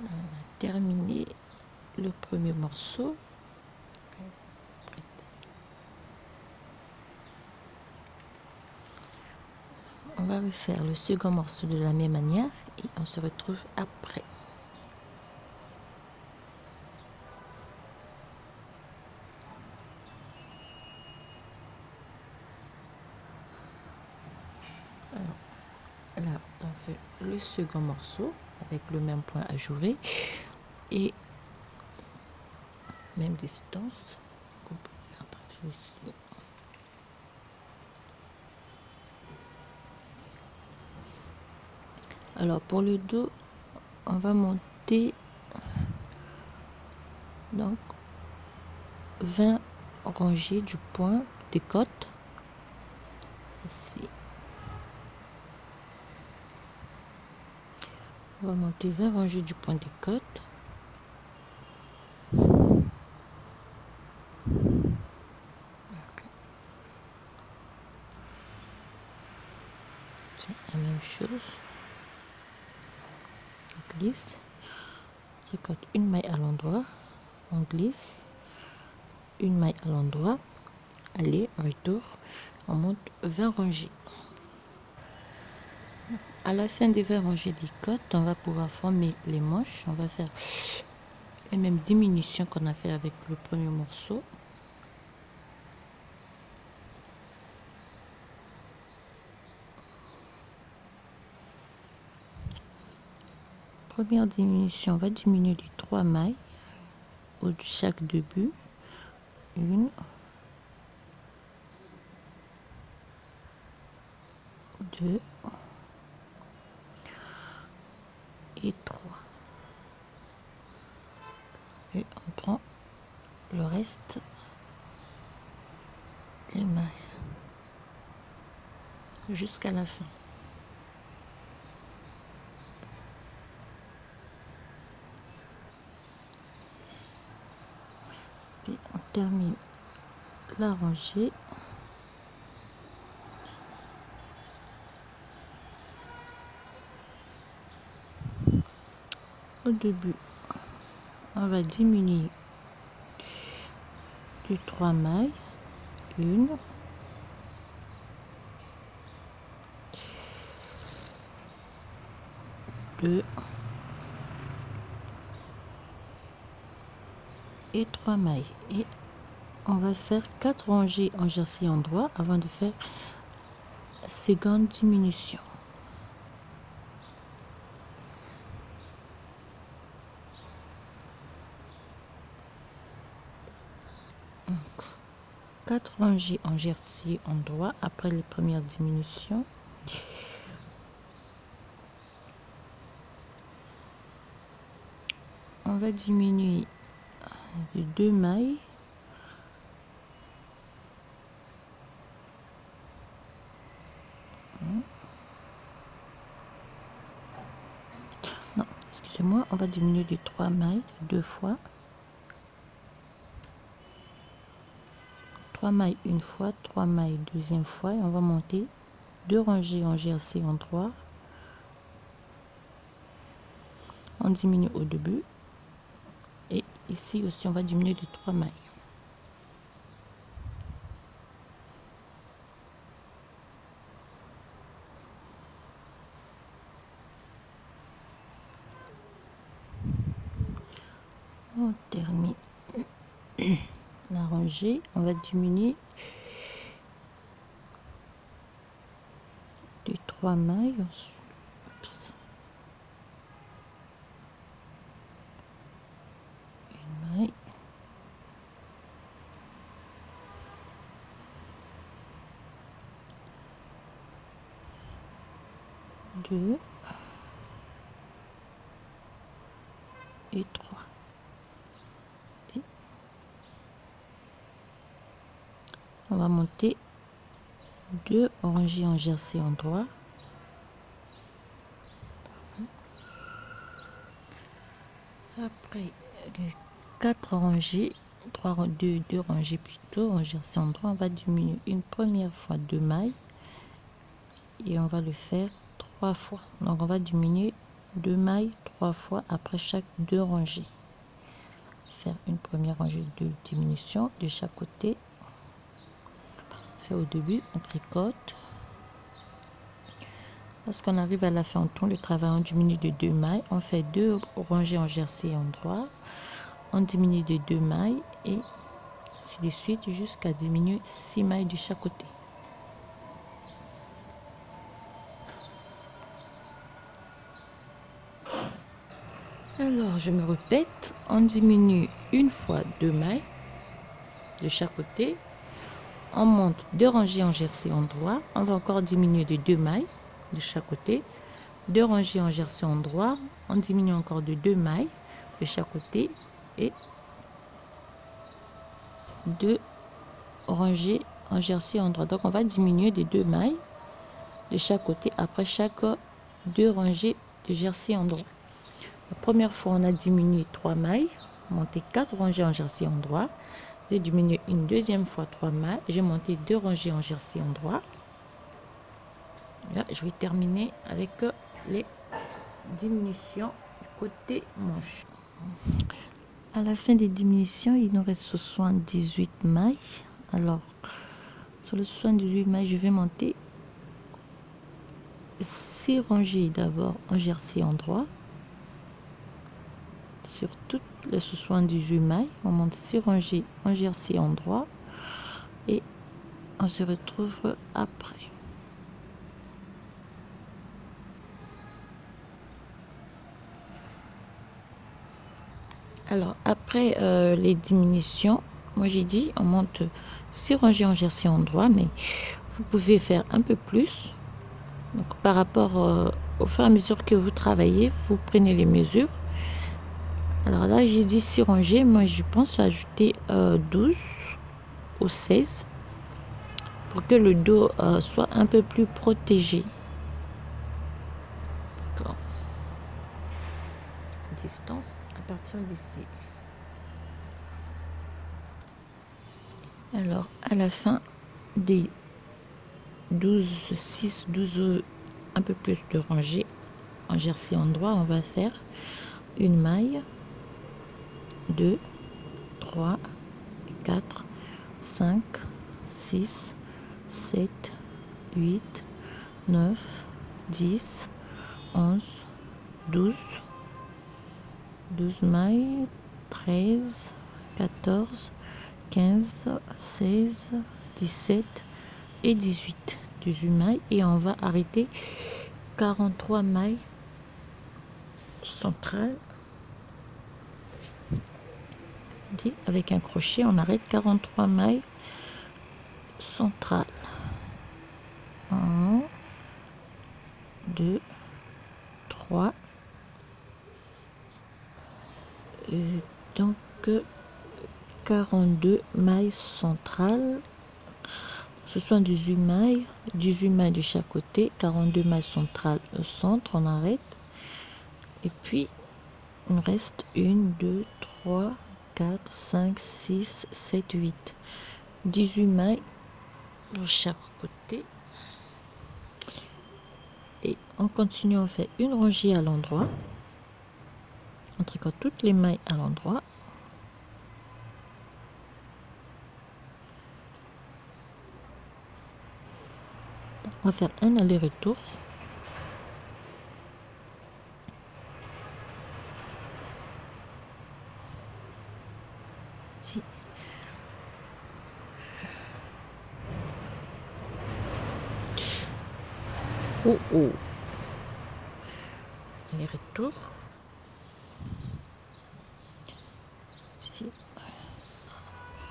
On a terminé le premier morceau. On va refaire le second morceau de la même manière et on se retrouve après. Alors, là, on fait le second morceau avec le même point ajouré et même distance qu'on peut faire à partir d'ici. Alors pour le dos, on va monter donc 20 rangées du point des côtes ici. On va monter 20 rangées du point des côtes. C'est la même chose. On glisse, on tricote une maille à l'endroit, on glisse, une maille à l'endroit, aller, retour, on monte 20 rangées. À la fin des 20 rangées des côtes, on va pouvoir former les manches. On va faire les mêmes diminutions qu'on a fait avec le premier morceau. Première diminution, on va diminuer les 3 mailles au de chaque début. 1, 2 et 3. Et on prend le reste, les mailles, jusqu'à la fin. Puis on termine la rangée. Au début, on va diminuer de 3 mailles. 1, 2 et 3 mailles. Et on va faire 4 rangées en jersey endroit avant de faire seconde diminution. Donc, 4 rangées en jersey endroit après les premières diminutions. On va diminuer de 2 mailles. Non, excusez-moi, on va diminuer de 3 mailles 2 fois. 3 mailles une fois, 3 mailles deuxième fois et on va monter 2 rangées en jersey endroit. On diminue au début et ici aussi on va diminuer de 3 mailles. On termine la rangée, on va diminuer de 3 mailles. Oups. Une maille, 2 et 3. On va monter 2 rangées en jersey endroit. Après 4 rangées, 2 rangées plutôt en jersey endroit, on va diminuer une première fois 2 mailles et on va le faire 3 fois. Donc on va diminuer 2 mailles 3 fois après chaque 2 rangées. Faire une première rangée de diminution de chaque côté. Au début, on tricote. Lorsqu'on arrive à la fin, on tourne le travail, on diminue de 2 mailles, on fait 2 rangées en jersey endroit, on diminue de 2 mailles et ainsi de suite jusqu'à diminuer 6 mailles de chaque côté. Alors je me répète, on diminue une fois 2 mailles de chaque côté. On monte 2 rangées en jersey endroit, on va encore diminuer de 2 mailles de chaque côté, 2 rangées en jersey endroit, on diminue encore de 2 mailles de chaque côté et 2 rangées en jersey endroit. Donc on va diminuer de 2 mailles de chaque côté après chaque 2 rangées de jersey endroit. La première fois on a diminué 3 mailles, monté 4 rangées en jersey endroit. J'ai diminué une deuxième fois 3 mailles, j'ai monté 2 rangées en jersey endroit. Là je vais terminer avec les diminutions du côté manche. À la fin des diminutions, il nous reste 78 mailles. Alors sur le 78 mailles, je vais monter 6 rangées d'abord en jersey endroit. Sur toutes les 78 mailles, on monte 6 rangées en jersey endroit et on se retrouve après. Alors après les diminutions, moi j'ai dit on monte 6 rangées en jersey endroit, mais vous pouvez faire un peu plus. Donc par rapport au fur et à mesure que vous travaillez, vous prenez les mesures. Alors là j'ai dit 6 rangées, moi je pense ajouter 12 ou 16 pour que le dos soit un peu plus protégé. D'accord. Distance à partir d'ici. Alors à la fin des 12 un peu plus de rangées en jersey endroit, on va faire une maille, 2, 3, 4, 5, 6, 7, 8, 9, 10, 11, 12, 12 mailles, 13, 14, 15, 16, 17 et 18. 18 mailles et on va arrêter 43 mailles centrales. Avec un crochet, on arrête 43 mailles centrales. 1, 2, 3. Donc 42 mailles centrales. Ce sont 18 mailles de chaque côté, 42 mailles centrales au centre, on arrête. Et puis, il nous reste 1, 2, 3, 4, 5, 6, 7, 8. 18 mailles pour chaque côté. Et on continue, on fait une rangée à l'endroit. On tricote toutes les mailles à l'endroit. On va faire un aller-retour. Ici. Oh oh. Aller-retour. Ici.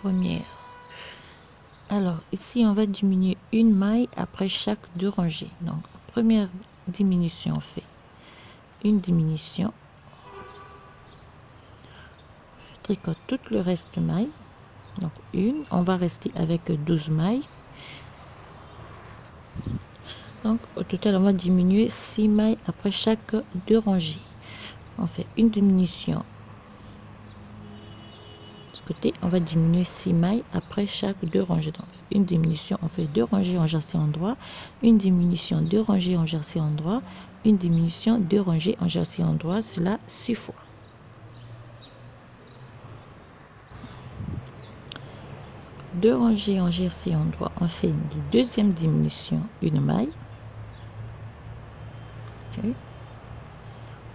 Première. Alors ici on va diminuer une maille après chaque 2 rangées. Donc première diminution, on fait une diminution, je tricote tout le reste de mailles. Donc une, on va rester avec 12 mailles. Donc au total on va diminuer 6 mailles après chaque 2 rangées. On fait une diminution côté, on va diminuer 6 mailles après chaque 2 rangées. Donc, une diminution, on fait 2 rangées en jersey endroit, une diminution, 2 rangées en jersey endroit, une diminution, 2 rangées en jersey endroit, cela 6 fois. Deux rangées en jersey endroit, on fait une deuxième diminution, une maille. Okay.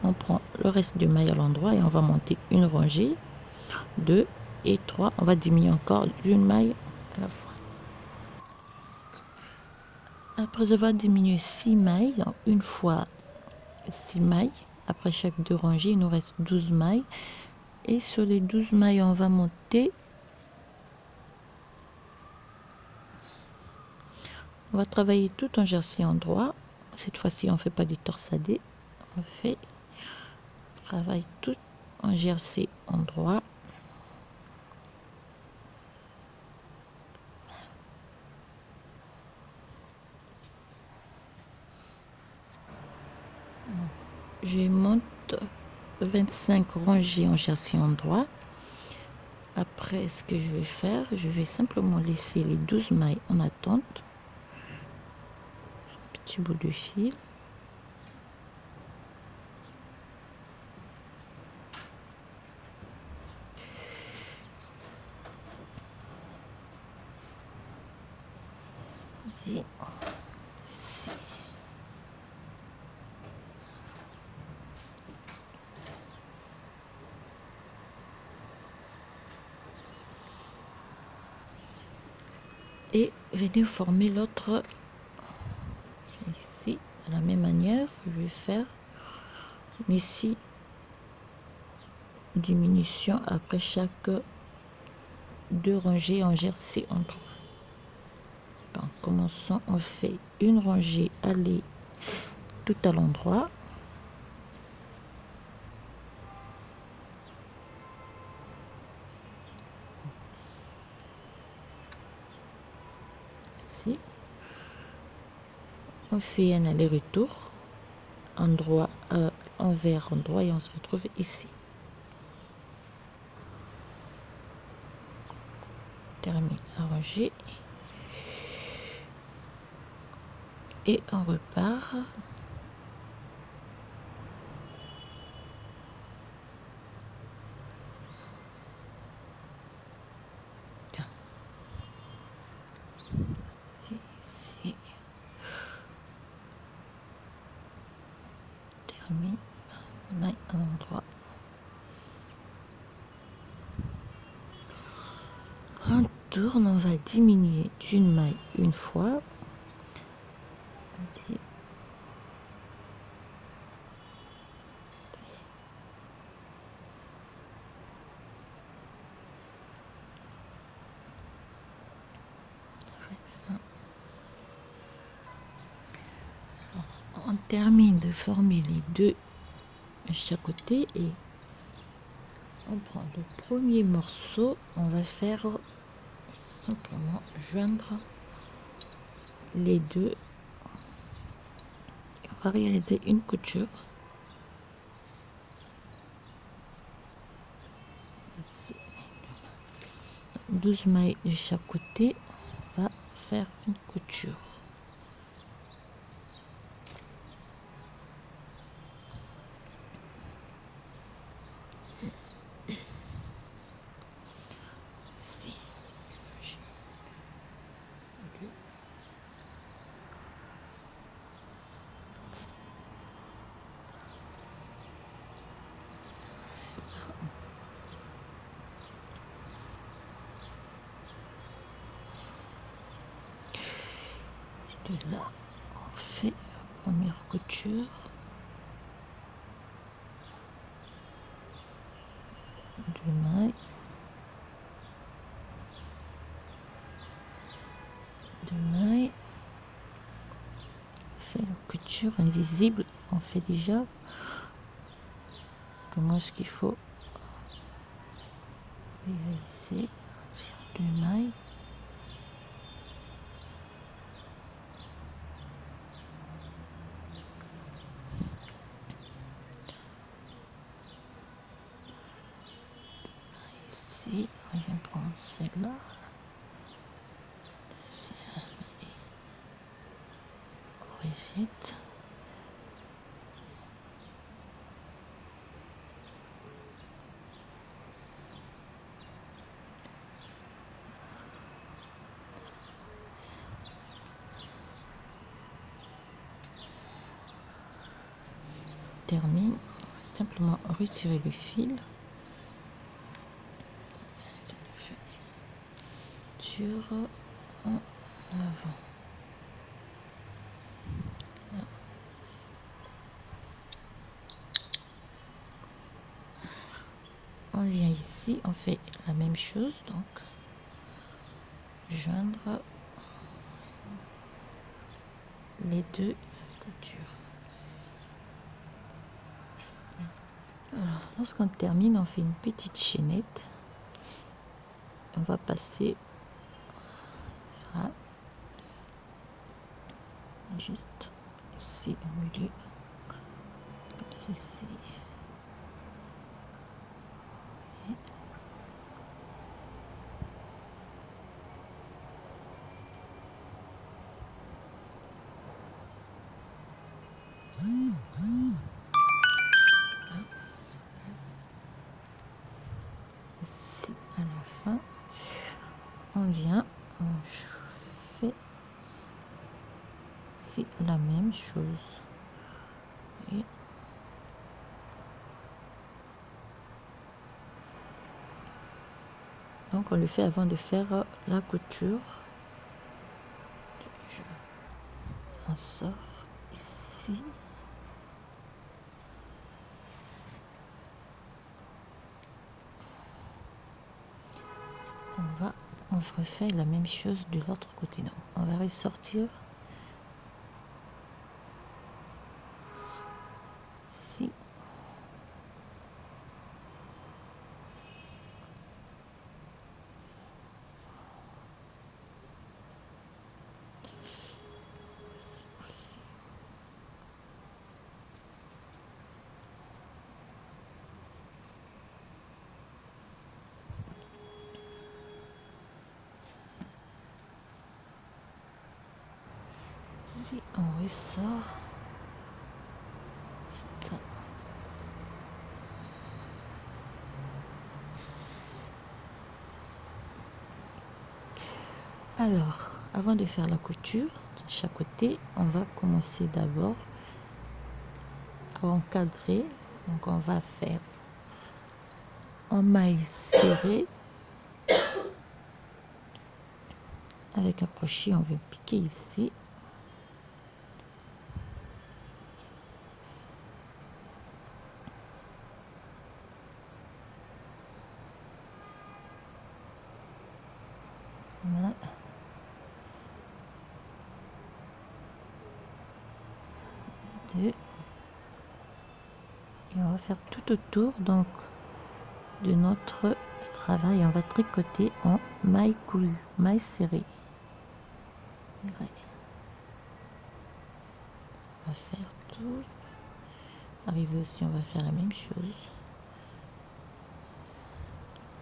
On prend le reste de mailles à l'endroit et on va monter une rangée, 2 et 3. On va diminuer encore d'une maille à la fois. Après avoir diminué 6 mailles, donc une fois 6 mailles, après chaque 2 rangées, il nous reste 12 mailles. Et sur les 12 mailles, on va monter. On va travailler tout en jersey endroit. Cette fois-ci, on ne fait pas des torsadés. On fait travail tout en jersey endroit. Je monte 25 rangées en jersey endroit. Après, ce que je vais faire, je vais simplement laisser les 12 mailles en attente. Un petit bout de fil. Ici. Et venez former l'autre ici de la même manière. Je vais faire ici diminution après chaque 2 rangées en jersey endroit. Donc commençons, on fait une rangée aller tout à l'endroit. Ici on fait un aller-retour endroit envers endroit et on se retrouve ici. Termine à ranger et on repart. Ici. Termine maille à l'endroit. On tourne, on va diminuer d'une maille une fois. On termine de former les deux à chaque côté et on prend le premier morceau, on va faire simplement joindre les deux et on va réaliser une couture. 12 mailles de chaque côté, on va faire une couture. Ici. De là, on fait la première couture. Deux mailles. Deux mailles. On fait la couture invisible. On fait déjà comment est-ce qu'il faut réaliser sur deux mailles. Ici, on prend celle-là. Origine. Termine, simplement retirer le fil sur en avant. On vient ici, on fait la même chose, donc joindre les deux coutures. Lorsqu'on termine, on fait une petite chaînette. On va passer ça juste ici au milieu, comme ceci. Ici à la fin, on vient, on fait ici la même chose. Et donc on le fait avant de faire la couture. On sort ici. On refait la même chose de l'autre côté. Donc on va ressortir ici. Si on ressort, ça. Alors, avant de faire la couture de chaque côté, on va commencer d'abord à encadrer. Donc on va faire en maille serré avec un crochet. On va piquer ici. Voilà. Deux. Et on va faire tout autour donc de notre travail. On va tricoter en maille cousue, maille serrée. Ouais. On va faire tout. Arriver aussi, on va faire la même chose.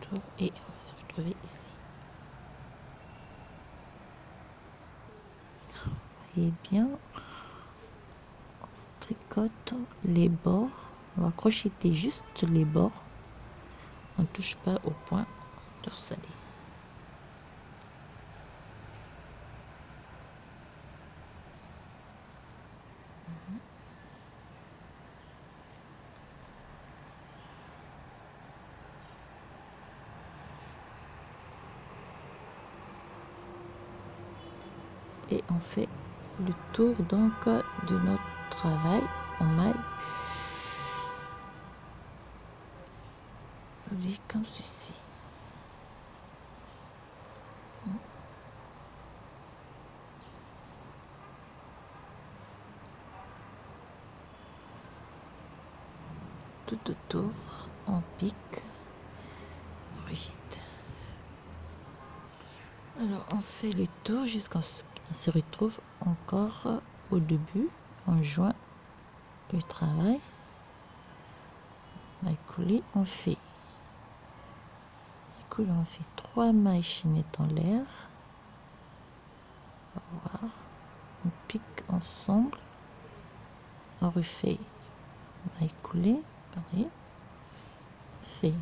Tour et on va se retrouver ici. Vous voyez bien, on tricote les bords. On va crocheter juste les bords. On ne touche pas au point dorsalier. Et on fait le tour donc de notre travail en maille. Comme ceci. Tout autour, on pique rigide. Alors on fait le tour jusqu'à ce qu'on se retrouve encore au début. On joint le travail. On va couler, on fait coup là on fait 3 mailles chaînettes en l'air. On va voir. On pique ensemble. On refait maille coulée, pareil. On fait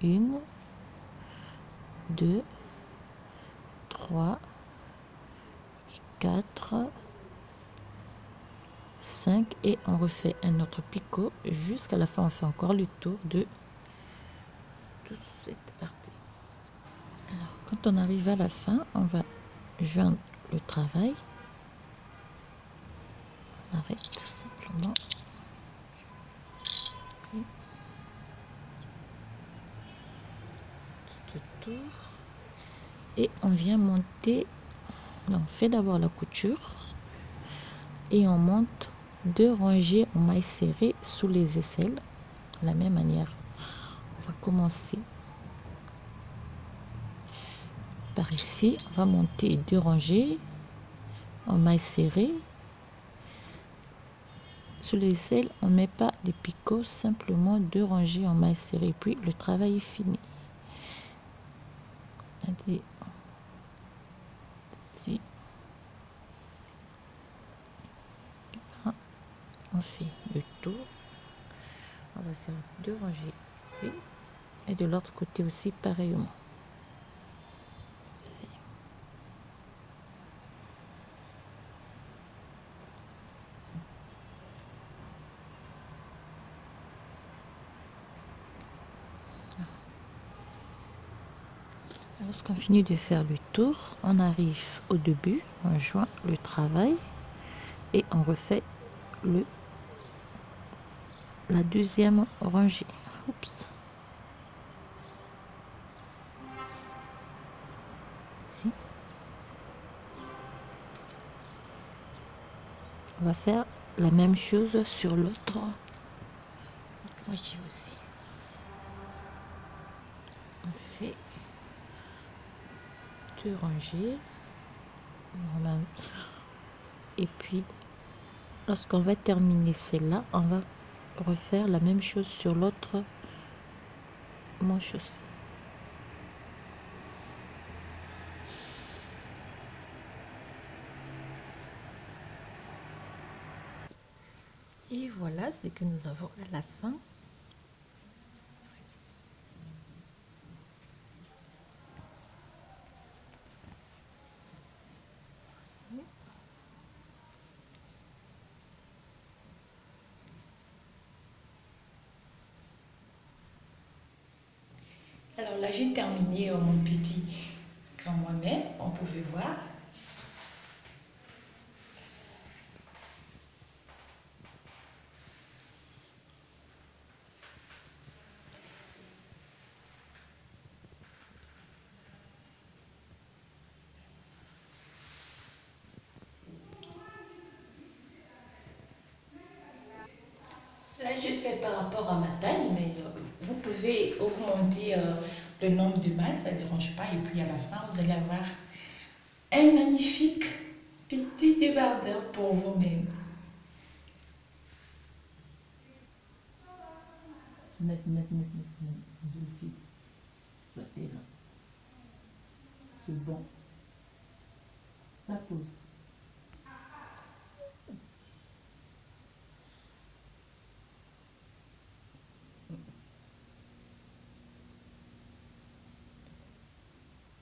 1, 2, 3, 4, 5 et on refait un autre picot jusqu'à la fin. On fait encore le tour de toute cette partie. Alors quand on arrive à la fin, on va joindre le travail. On arrête tout simplement. Tout autour. Et on vient monter. On fait d'abord la couture et on monte 2 rangées en mailles serrées sous les aisselles de la même manière. On va commencer par ici. On va monter 2 rangées en mailles serrées sous les aisselles. On met pas des picots, simplement 2 rangées en mailles serrées, puis le travail est fini. Allez. Ici. On fait le tour. On va faire 2 rangées ici et de l'autre côté aussi pareillement. Lorsqu'on finit de faire le tour, on arrive au début, on joint le travail et on refait la deuxième rangée. Oups. Ici. On va faire la même chose sur l'autre moitié aussi. On fait 2 rangées. Et puis, lorsqu'on va terminer celle-là, on va refaire la même chose sur l'autre manche aussi. Et voilà ce que nous avons à la fin. Alors là, j'ai terminé mon petit quand moi-même, on pouvait voir. Là, je fais par rapport à ma taille, mais vous pouvez augmenter le nombre de mailles, ça ne dérange pas. Et puis à la fin, vous allez avoir un magnifique petit débardeur pour vous-même. Net, net, net, net, net. C'est bon. Ça pose.